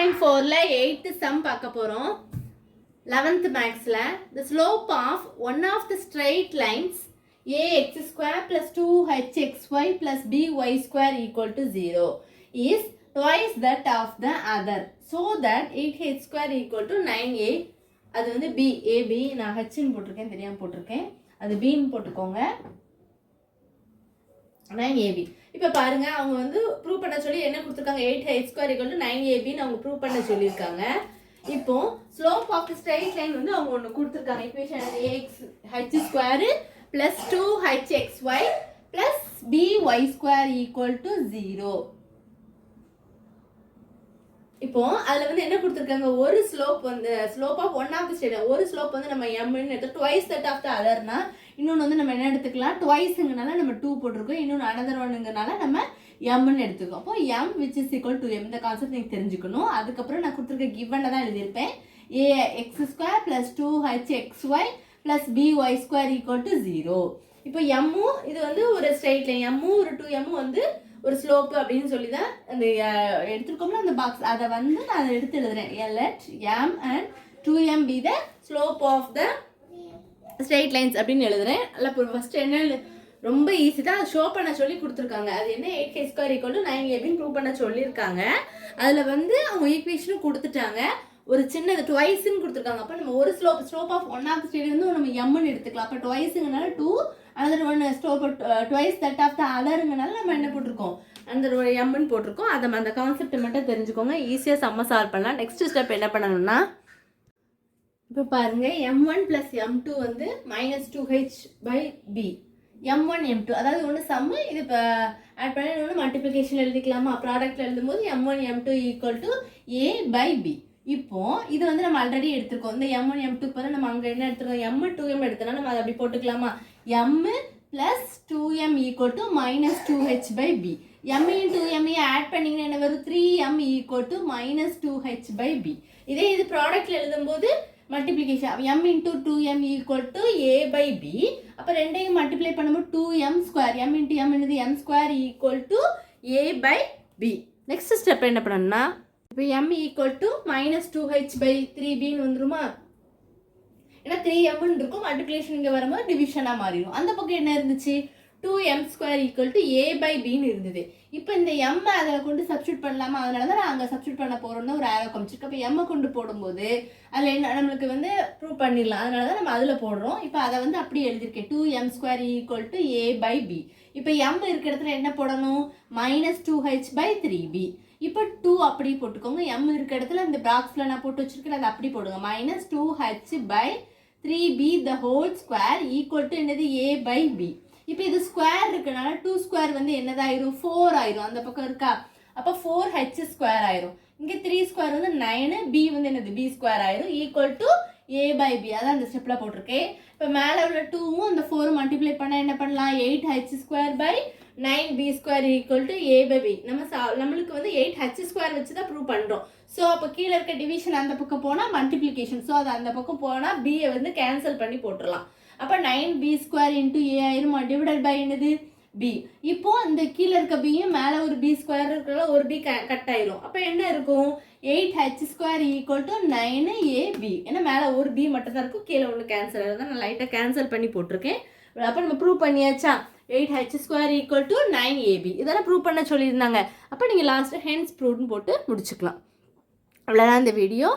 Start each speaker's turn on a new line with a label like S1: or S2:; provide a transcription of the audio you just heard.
S1: 2.4ல 8th sum பார்க்க போறோம் 11th maxல the slope of one of the straight lines ax square plus 2hxy plus by square equal to 0 is twice that of the other so that 8h square equal to 9a அது வந்து b ab நான் h ன்னு போட்டுருக்கேன் தெரியாம போட்டுருக்கேன் அது b ன்னு போட்டுக்கோங்க 9ab இப்போ பாருங்க அவங்க வந்து ப்ரூவ் பண்ண சொல்லி என்ன கொடுத்திருக்காங்க 8h square equal to 9ab ன்னு அவங்க ப்ரூவ் பண்ண சொல்லிருக்காங்க இப்போ slope of the straight line வந்து அவங்க ஒன்னு கொடுத்திருக்காங்க equation ax square plus 2hxy plus by square equal to 0 இப்போ அதுல வந்து என்ன கொடுத்திருக்காங்க ஒரு ஸ்லோப் வந்து slope of one of the straight ஒரு ஸ்லோப் வந்து நம்ம m ன்னு எடுத்து twice that of the otherனா இன்னொன்னு வந்து நம்ம என்ன எடுத்துக்கலாம் twiceங்கனால நம்ம 2 போட்டுருக்கோம் இன்னொன்னு another oneங்கனால நம்ம m ன்னு எடுத்துக்கோம் அப்போ m which is equal to m இந்த கான்செப்ட் நீங்க தெரிஞ்சுக்கணும் அதுக்கு அப்புறம் நான் கொடுத்திருக்க given தான் எழுதி இருப்பேன் ax square plus 2hxy plus by square equal to 0 இப்போ m இது வந்து ஒரு ஸ்ட்ரெயிட் லைன் m ஒரு 2m வந்து ஒரு ஸ்லோப் அப்படின்னு சொல்லி தான் அந்த எடுத்துக்கோம்னா அந்த பாக்ஸ் அதை வந்து நான் எடுத்து எழுதுறேன் let m and 2m be the slope of the straight lines அப்படின்னு எழுதுறேன் அல்ல ஃபர்ஸ்ட் என்ன ரொம்ப ஈஸி தான் ஷோ பண்ண சொல்லி கொடுத்துருக்காங்க அது என்ன 8h square equal to 9ab prove பண்ண சொல்லியிருக்காங்க அதில் வந்து அவங்க ஈக்குவேஷனும் கொடுத்துட்டாங்க ஒரு சின்னது ட்வைஸ்ன்னு கொடுத்துருக்காங்க அப்போ நம்ம ஒரு slope of one of state வந்து நம்ம எம்னு எடுத்துக்கலாம் அப்போ ட்வைஸுங்கனால 2 another one slope twice that of the அதருங்கனால நம்ம என்ன போட்டிருக்கோம் அந்த எம்னு போட்டிருக்கோம் அதை அந்த கான்செப்டை மட்டும் தெரிஞ்சுக்கோங்க ஈஸியாக செம்ம சால்வ் பண்ணலாம் நெக்ஸ்ட் ஸ்டெப் என்ன பண்ணணும்னா இப்போ பாருங்க m1 plus m2 வந்து -2h by b m1 m2 அதாவது ஒன்று சம்மு இது இப்போ ஆட் பண்ணி ஒன்று மல்டிப்ளிகேஷன் எழுதிக்கலாமா ப்ராடக்ட்ல எழுதும்போது m1 m2 equal to a by b இப்போ இது வந்து நம்ம ஆல்ரெடி எடுத்துருக்கோம் இந்த m1 m2 பதில் நம்ம அங்கே என்ன எடுத்துருக்கோம் m 2m எடுத்தனால நம்ம அதை அப்படி போட்டுக்கலாமா m plus 2m equal to -2h by b m into m add பண்ணிங்கன்னா என்ன வரும் 3m equal to -2h by b இதே இது ப்ராடக்ட்ல எழுதும்போது multiplication m into 2m equal to a by b அப்போ ரெண்டையும் மல்டிப்ளை பண்ணும்போது 2m square m into m என்னது m square equal to a by b next step என்ன பண்ணணும்னா இப்போ m equal to -2h by 3b ன்னு வந்துருமா ஏன்னா 3m ன்னு இருக்கும் மல்டிப்ளிகேஷன் இங்கே வரும்போது டிவிஷனாக மாறிடும் அந்த பக்கம் என்ன இருந்துச்சு 2m square equal to a by b ன்னு இருந்தது இப்போ இந்த m அதில் கொண்டு சப்ஸ்டியூட் பண்ணலாமா அதனால தான் நான் அங்கே சப்ஸ்டியூட் பண்ண போகிறோம்னு ஒரு ஆரோ காமிச்சிருக்கு அப்போ m கொண்டு போடும்போது அதில் என்ன நம்மளுக்கு வந்து ப்ரூவ் பண்ணிடலாம் அதனால தான் நம்ம அதில் போடுறோம் இப்போ அதை வந்து அப்படியே எழுதியிருக்கேன் 2m square equal to a by b இப்போ m இருக்கிற இடத்துல என்ன போடணும் -2h by 3b இப்போ 2 அப்படி போட்டுக்கோங்க m இருக்க இடத்துல இந்த பாக்ஸில் நான் போட்டு வச்சிருக்கேன் அதை அப்படி போடுங்க -2h by 3b the whole square equal to என்னது a by b இப்போ இது ஸ்கொயர் இருக்கனால 2 ஸ்கொயர் வந்து என்னதாயிரும் 4 ஆயிரும் அந்த பக்கம் இருக்கா அப்போ 4h ஸ்கொயர் ஆயிரும் இங்கே 3 ஸ்கொயர் வந்து 9 b வந்து என்னது b ஸ்கொயர் ஆயிரும் equal to a by b அதான் அந்த ஸ்டெப்பில் போட்டிருக்கேன் இப்போ மேலே உள்ள 2வும் அந்த 4 மல்டிப்ளை பண்ணால் என்ன பண்ணலாம் 8h square by 9b square equal to a by b நம்மளுக்கு வந்து 8h ஸ்கொயர் வச்சு தான் ப்ரூவ் பண்ணுறோம் ஸோ அப்போ கீழே இருக்க டிவிஷன் அந்த பக்கம் போனால் மல்டிப்ளிகேஷன் ஸோ அது அந்த பக்கம் போனால் b வந்து கேன்சல் பண்ணி போட்டுடலாம் அப்போ 9b ஸ்கொயர் இன்ட்டு ஏ ஆயிருமா டிவைடட் பை என்னது b இப்போ இந்த கீழே இருக்க பியும் மேலே ஒரு b ஸ்கொயர் இருக்கிற ஒரு b கட் ஆயிரும் அப்போ என்ன இருக்கும் 8h square equal to 9ab ஏன்னா மேலே ஒரு b மட்டும் தான் இருக்கும் கீழே ஒன்று கேன்சல் ஆகுது நான் லைட்டாக கேன்சல் பண்ணி போட்டிருக்கேன் அப்போ நம்ம ப்ரூவ் பண்ணியாச்சா 8h square equal to 9ab இதெல்லாம் ப்ரூவ் பண்ண சொல்லியிருந்தாங்க அப்போ நீங்கள் லாஸ்ட்டு ஹென்ஸ் ப்ரூவ்னு போட்டு முடிச்சுக்கலாம் அவ்வளோதான் இந்த வீடியோ